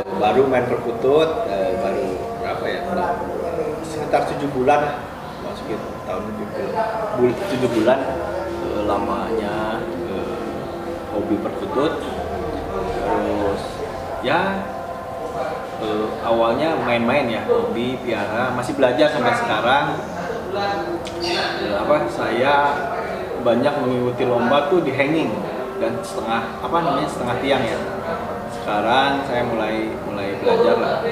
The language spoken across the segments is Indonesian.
Baru main perkutut, baru berapa ya? Sekitar 7 bulan, masukin tahun 7 bulan lamanya hobi perkutut. Terus ya awalnya main-main ya, hobi piara, masih belajar sampai sekarang. Saya banyak mengikuti lomba tuh di hanging dan setengah tiang ya. Sekarang saya mulai belajar lah.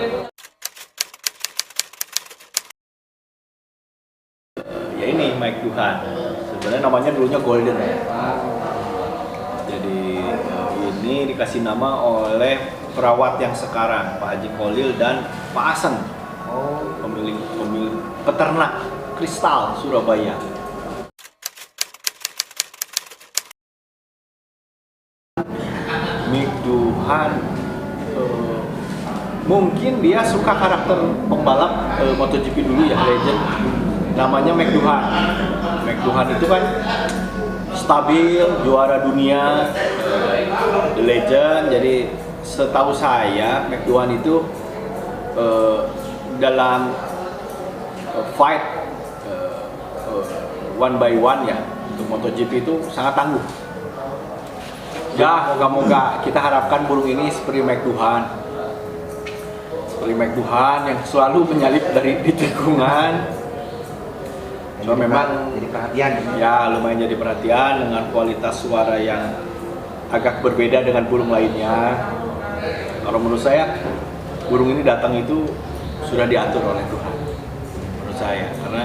Ya ini Mike Tuhan. Sebenarnya namanya dulunya Golden ya. Jadi ini dikasih nama oleh perawat yang sekarang, Pak Haji Kholil dan Pak Asen, pemilik peternak Kristal Surabaya. Mike Tuhan mungkin dia suka karakter pembalap MotoGP dulu ya, legend. Namanya Mike Tuhan. Mike Tuhan itu kan stabil, juara dunia, the legend. Jadi setahu saya Mike Tuhan itu dalam fight one by one ya untuk MotoGP itu sangat tangguh. Ya, moga-moga kita harapkan burung ini seperti Mike Tuhan. Seperti Mike Tuhan yang selalu menyalip di tikungan. Cuma memang jadi perhatian. Ya, lumayan jadi perhatian dengan kualitas suara yang agak berbeda dengan burung lainnya. Kalau menurut saya, burung ini datang itu sudah diatur oleh Tuhan. Menurut saya, karena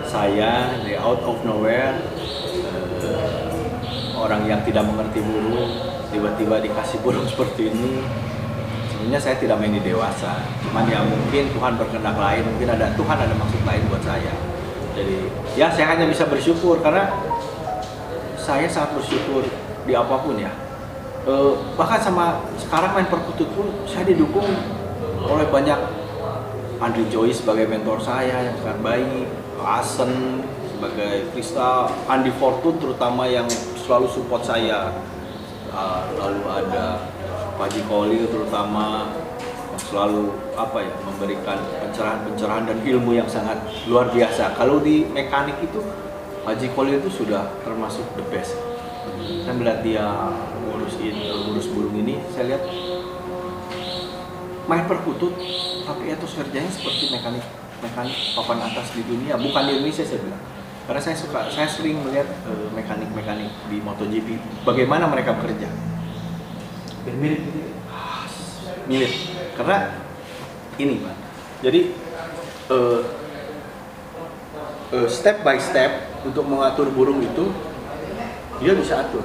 saya dari out of nowhere, orang yang tidak mengerti burung, tiba-tiba dikasih burung seperti ini. Sebenarnya saya tidak main di dewasa, cuman ya mungkin Tuhan berkehendak lain, mungkin Tuhan ada maksud lain buat saya. Jadi ya saya hanya bisa bersyukur karena saya sangat bersyukur di apapun ya. Bahkan sama sekarang main perkutut pun saya didukung oleh banyak. Andrew Joyce sebagai mentor saya yang sangat baik, Asen sebagai Kristal, Andy Fortune terutama yang selalu support saya, lalu ada Pak Haji Kholil terutama yang selalu memberikan pencerahan dan ilmu yang sangat luar biasa. Kalau di mekanik itu Haji Kholil itu sudah termasuk the best. Saya melihat dia ngurus burung ini, saya lihat main perkutut tapi etos kerjanya seperti mekanik papan atas di dunia, bukan di Indonesia saya bilang. Karena saya sering melihat mekanik di MotoGP, bagaimana mereka bekerja. Mirip gitu. Mirip. Karena ini Pak. Jadi step by step untuk mengatur burung itu dia bisa atur.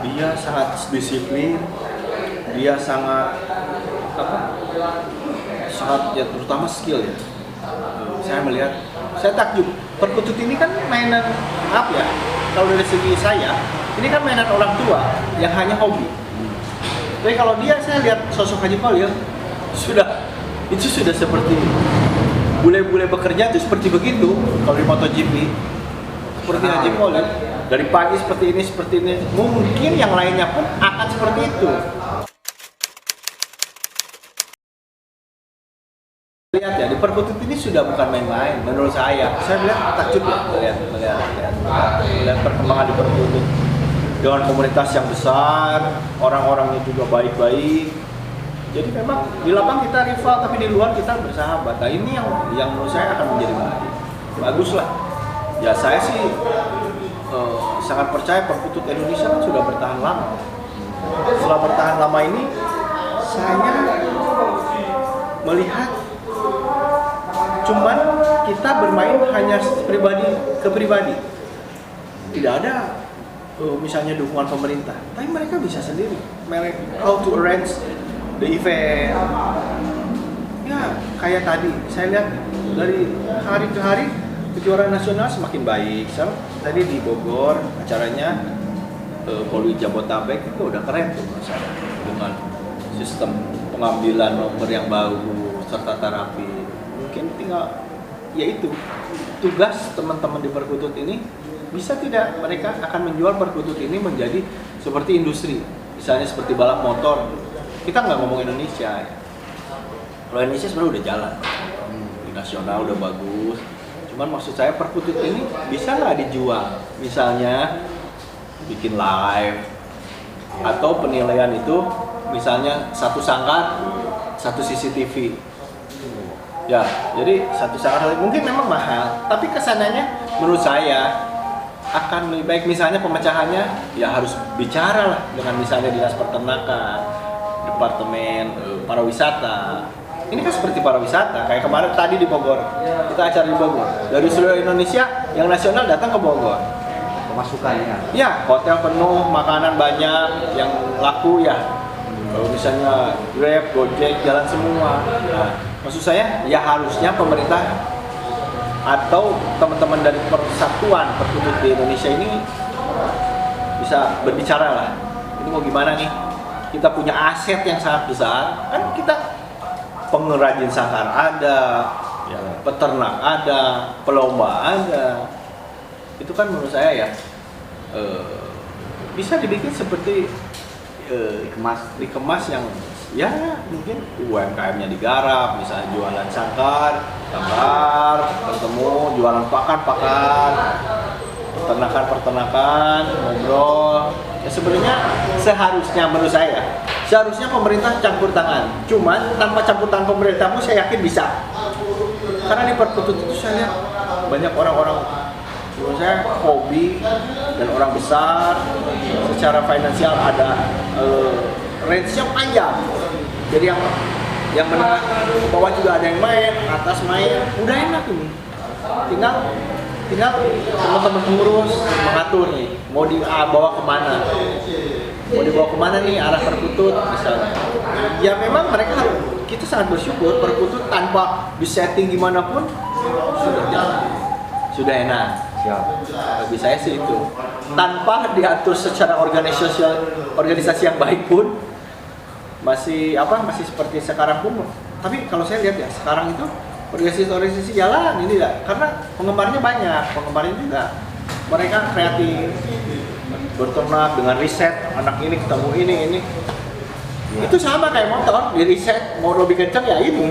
Dia sangat disiplin. Dia sangat ya terutama skill ya. Saya takjub. Perkutut ini kan mainan ya? Kalau dari segi saya, ini kan mainan orang tua yang hanya hobi. Tapi kalau saya lihat sosok Haji Kholil itu sudah seperti bule-bule bekerja itu seperti begitu. Kalau di MotoGP seperti Haji Kholil dari pagi seperti ini, mungkin yang lainnya pun akan seperti itu. Lihat ya, di perkutut ini sudah bukan main-main menurut saya. Saya lihat takjub ya, melihat perkembangan di perkutut dengan komunitas yang besar, orang-orangnya juga baik-baik. Jadi memang di lapang kita rival, tapi di luar kita bersahabat. Nah ini yang menurut saya akan menjadi bagus lah. Ya saya sih sangat percaya perkutut Indonesia kan sudah bertahan lama. Setelah bertahan lama ini, saya melihat cuman kita bermain hanya pribadi ke pribadi, tidak ada misalnya dukungan pemerintah, tapi mereka bisa sendiri how to arrange the event. Ya kayak tadi saya lihat dari hari ke hari kejuaraan nasional semakin baik. Tadi di Bogor acaranya Poli Jabotabek itu udah keren tuh saya, dengan sistem pengambilan nomor yang bagus serta terapi. Mungkin tinggal yaitu tugas teman-teman di perkutut ini, bisa tidak mereka akan menjual perkutut ini menjadi seperti industri, misalnya seperti balap motor. kita nggak ngomong Indonesia ya. Kalau Indonesia sebenarnya udah jalan, di nasional udah bagus. Cuman maksud saya Perkutut ini bisa nggak dijual? Misalnya bikin live atau penilaian itu misalnya satu sanggar, satu CCTV. Ya, jadi satu sanggar mungkin memang mahal, tapi kesananya menurut saya akan lebih baik misalnya pemecahannya ya harus bicara lah dengan misalnya dinas peternakan, departemen pariwisata. Ini kan seperti pariwisata, kayak kemarin tadi di Bogor, kita acara di Bogor. Dari seluruh Indonesia, yang nasional datang ke Bogor. Pemasukannya. Ya, hotel penuh, makanan banyak, yang laku ya. Kalau misalnya Grab, Gojek, jalan semua. Nah, maksud saya, ya harusnya pemerintah atau teman-teman dari persatuan Perkutut di Indonesia ini bisa berbicara lah. Ini mau gimana nih? Kita punya aset yang sangat besar, kan kita pengrajin sangkar ada, ya, peternak ada, pelomba ada. Itu kan menurut saya ya bisa dibikin seperti dikemas yang ya mungkin UMKM-nya digarap, misalnya jualan sangkar, bertemu, jualan pakan, peternakan, ngobrol. Ya sebenarnya seharusnya menurut saya, seharusnya pemerintah campur tangan. Cuman tanpa campur tangan pemerintah pun saya yakin bisa. Karena di Perkutut itu saya lihat banyak orang-orang menurut saya hobi dan orang besar, secara finansial ada range-nya panjang. Jadi yang menengah ke bawah juga ada yang main, atas main, udah enak ini. Tinggal teman-teman pengurus mengatur nih, mau dibawa kemana? Mau dibawa kemana nih arah Perkutut misalnya? Ya memang mereka kita sangat bersyukur Perkutut tanpa disetting gimana pun sudah jalan, sudah enak. Bagi saya sih itu tanpa diatur secara organisasi yang baik pun masih seperti sekarang pun. Tapi kalau saya lihat ya sekarang itu organisasi jalan ini ya karena penggemarnya banyak, penggemarnya juga mereka kreatif, berternak dengan riset anak ini ketemu ini ya. Itu sama kayak motor di riset mau lebih kencang ya ini.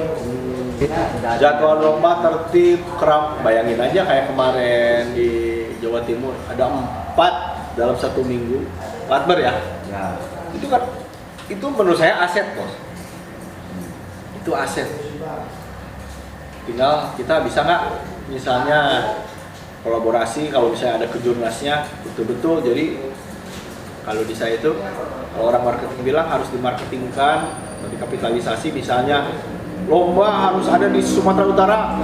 Jadwal lomba tertib, keram, bayangin aja kayak kemarin di Jawa Timur ada 4 dalam 1 minggu, 4 ya. Itu kan, itu menurut saya aset bos. Itu aset. Tinggal kita bisa nggak, misalnya kolaborasi kalau misalnya ada kejurnasnya betul-betul. Jadi kalau di saya itu, kalau orang marketing bilang harus dimarketingkan, dikapitalisasi misalnya. Lomba harus ada di Sumatera Utara,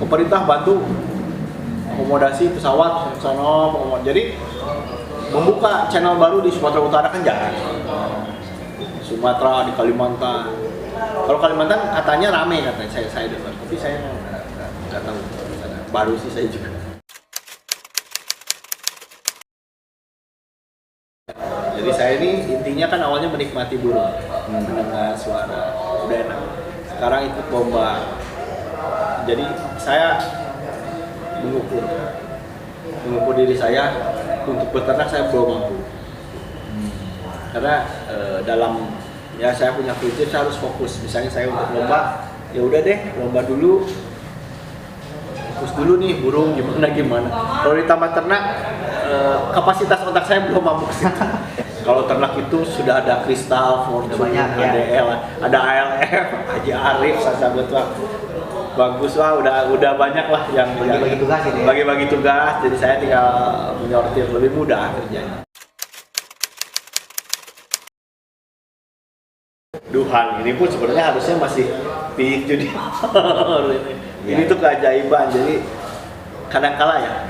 pemerintah bantu akomodasi pesawat sono, jadi membuka channel baru di Sumatera Utara kan jangan. Sumatera di Kalimantan, kalau Kalimantan katanya rame katanya saya dengar, tapi saya nggak tahu, baru sih saya juga. Jadi saya ini intinya kan awalnya menikmati burung, mendengar suara, udah enak. Sekarang ikut lomba, jadi saya mengukur diri saya untuk beternak saya belum mampu. Karena dalam ya saya punya prinsip saya harus fokus. Misalnya saya untuk lomba, ya udah deh lomba dulu, fokus dulu nih burung gimana. Kalau ditambah ternak, kapasitas otak saya belum mampu ke situ. Kalau ternak itu sudah ada Kristal, Fortune, banyak, ADL, ada ALF, Haji Arif, sahabat tua. Bagus lah, udah banyak lah yang bagi-bagi tugas ini. Bagi-bagi tugas, jadi saya tinggal menyortir lebih mudah kerjanya. Duhan ini pun sebenarnya harusnya masih peak junior ini. Ini tuh keajaiban, jadi kadang-kala ya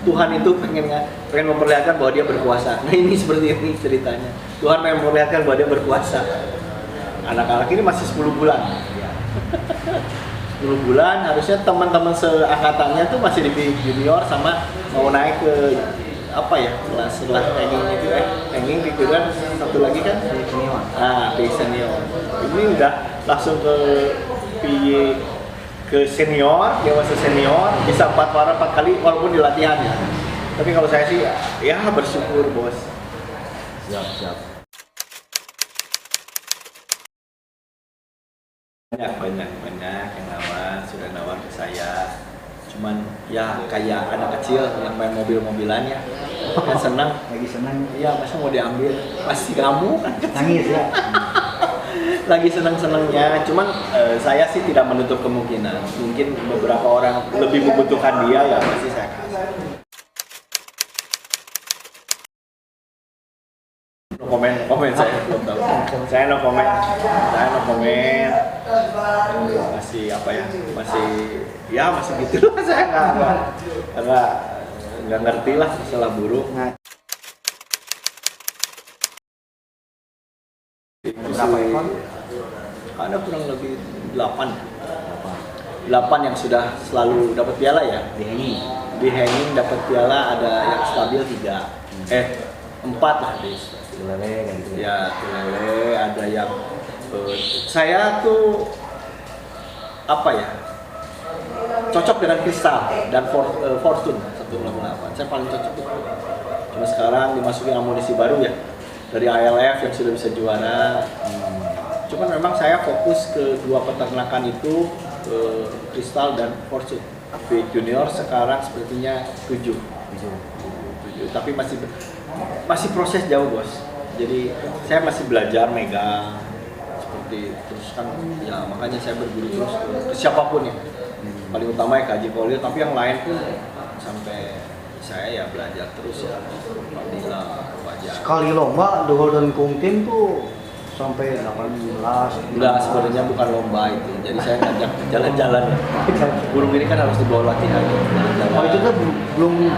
Tuhan itu pengen memperlihatkan bahwa dia berkuasa. Nah ini seperti ini ceritanya. Tuhan pengen memperlihatkan bahwa dia berkuasa. Anak-anak ini masih 10 bulan. 10 bulan harusnya teman-teman seangkatannya tuh masih di junior sama mau naik ke apa ya kelas setelah hanging itu hanging gitu kan satu lagi kan senior. Di senior. Ini udah langsung ke senior, dewasa senior, bisa 4 kali walaupun di latihan ya. Tapi kalau saya sih ya bersyukur bos. Siap. banyak yang sudah nawar ke saya. Cuman ya kayak anak kecil yang main mobil-mobilan ya, kan senang. Lagi senang. Iya, masa mau diambil, pasti kamu kan Nangis ya. lagi senang-senangnya. Cuman saya sih tidak menutup kemungkinan. Mungkin beberapa orang lebih membutuhkan dia, ya pasti saya kasih. No komen saya belum tahu. Saya no komen. Masih apa ya? Masih gitu lah. Saya nggak ngerti lah masalah burung. Berapa ekor? Ada kurang lebih 8 yang sudah selalu dapat piala ya. Di hanging dapat piala, ada yang stabil 4 lah deh. Tulele kan gitu. Ya, tulele, ada yang saya tuh apa ya? Cocok dengan kristal dan fortune 188. Saya paling cocok itu. Cuma sekarang dimasukin amunisi baru ya. Dari ALF yang sudah bisa juara. Cuman memang saya fokus ke 2 peternakan itu, kristal dan fortune. Tapi junior sekarang sepertinya 7. Tapi masih proses jauh, Bos. Jadi saya masih belajar megang seperti terus kan ya, makanya saya berguru terus ke siapapun ya. Paling utama ya Kaji Kolil, tapi yang lain pun sampai saya ya belajar terus ya. Fadila, Fajar. Sekali lomba The Golden Kung Team tuh sampai 18. Enggak, sebenarnya bukan lomba itu. Jadi saya ngajak jalan-jalan. Burung ini kan harus dibawa latihan. Oh itu tuh belum,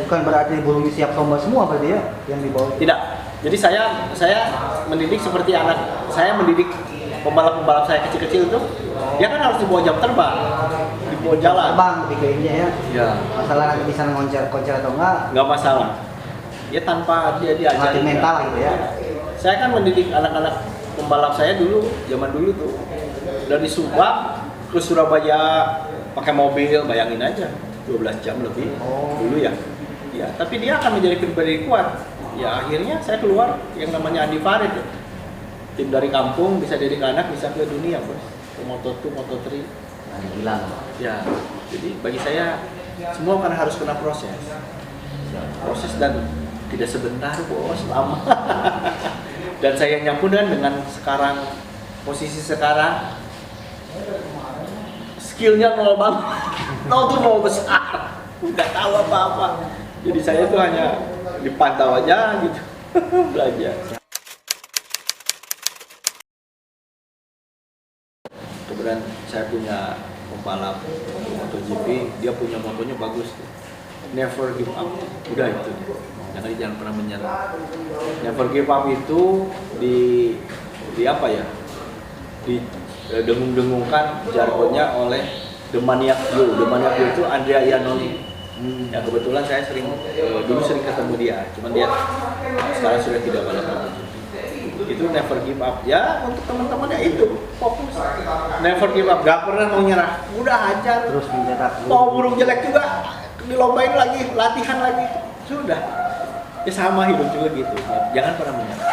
bukan berarti burung siap lomba semua berarti ya yang dibawa? Tidak. Jadi saya mendidik seperti anak. Saya mendidik pembalap-pembalap saya kecil-kecil itu. Dia kan harus dibawa jam terbang, dibawa jalan. Terbang ketiganya ya. Ya. Masalah nanti bisa konser atau enggak? Nggak masalah. Ya tanpa dia diajarin. Latih mental gitu ya. Saya kan mendidik anak-anak pembalap saya dulu, zaman dulu tuh. Dari Subang ke Surabaya pakai mobil, bayangin aja. 12 jam lebih dulu ya. Ya, tapi dia akan menjadi pribadi kuat. Ya akhirnya saya keluar yang namanya Andi Farid. Ya. Tim dari kampung bisa didik anak, bisa ke dunia, Bos. Ke Moto2, Moto3. Bilang. Ya, jadi bagi saya semua kan harus kena proses. Proses dan tidak sebentar, Bos, lama. Dan sayangnya pun dengan sekarang, posisi sekarang, skillnya nol banget. Nol besar. Nggak tahu apa-apa. Jadi saya tuh hanya dipantau aja gitu. Belajar. Kemudian saya punya pembalap MotoGP, dia punya motonya bagus tuh. Never give up. Udah itu. Jadi jangan pernah menyerah. Never give up itu di apa ya? Dengung-dengungkan jargonnya oleh The Maniac Yo. The Maniac Yo itu Andrea Iannone. Ya kebetulan saya dulu sering ketemu dia. Cuman dia sekarang sudah tidak balap MotoGP. Itu never give up ya, untuk teman-teman ya itu fokus, never give up, gak pernah mau nyerah, udah aja Terus mencetak mau burung jelek juga dilombain lagi, latihan lagi, sudah ya sama hidup juga gitu, jangan pernah menyerah.